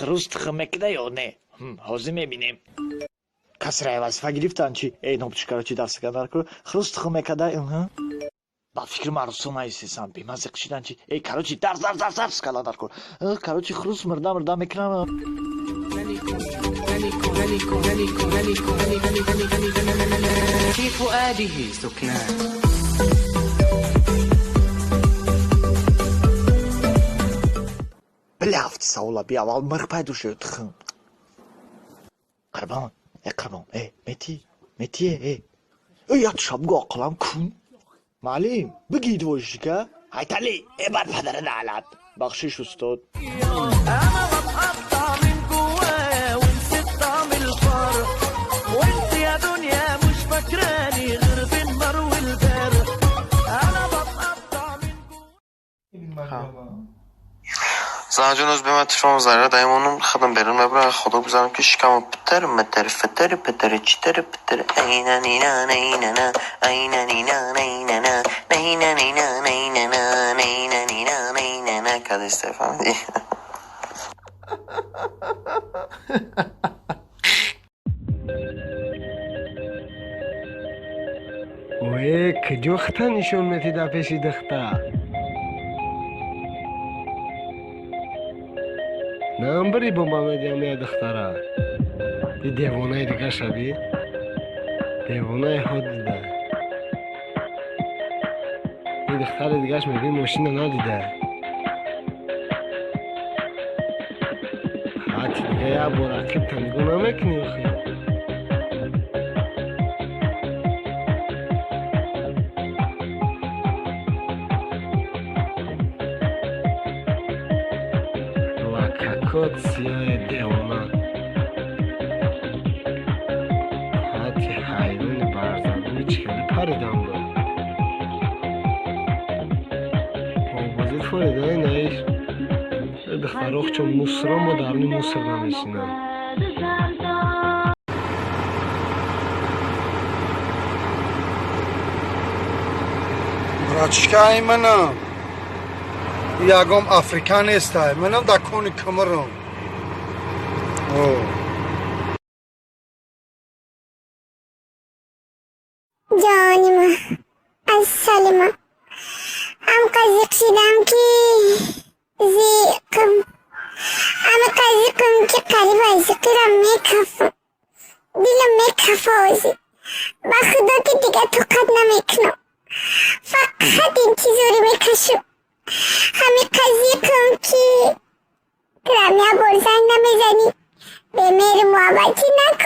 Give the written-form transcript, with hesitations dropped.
خروس تخمکده یا نه؟ حاضر میبینیم. کس رای وظیفه گرفتن چی؟ ای نوبتش کارچی دست کردن کرد خروس تخمکده با فکر مرسوم ایستیسم بیمزه قشیدن چی؟ ای کارچی درس کلا در کرد کارچی خروس مرده میکنم. في فؤاده سكنات. بلافت سولا بیا وال مرغ پیدا شد خم. قربان ای متی ای یاد شبگاه قلم کن معلم بگید وشی که هایتالی ای بر پدر نعلت بخشش استاد. انا بتقطع من جوايا ونسيت طعم الفرح وانت يا دنيا مش فاكراني غير بالنار والبرد انا بتقطع من جوايا. زن جون از بیمت شما زره دایمونم خدم بیرون مبرم خدا بزنم که شکم پتر متر فتر پتر چتر پتر اینا نینا نینا نه اینا نینا نینا نه نینا نینا نینا نه نینا نینا نینا نه کده استفاده اوه کجوختا نشون میتی در پیشی دختا نمبری با میدیم یا دخترا دی دیوانه دیگه شبی دیوانه ها دیده این دختر دیگهش میگه ماشین ندیده حتی دیگه یا برکب تنگو نمیکنی اخی کات سیاه دیوانه حتی حیوان برزنده چهلی پریدم رو آبازی فریده نیش دختراخ چون موسرام و درمی موسر نمیشینم براتشکا ای منم یاگم افریکان استای منم دکونی کمرم جانی ما از سلما ام قزیق شدم که زیقم ام قزیقم که قریب از زیقرم میکفم دلم میکفازی با خدا که دیگه توقت نمیکنم فقط این چیزوری میکشم همین قضیه کن که رمیا برزنگ نمیزنی به میر محبتی نکن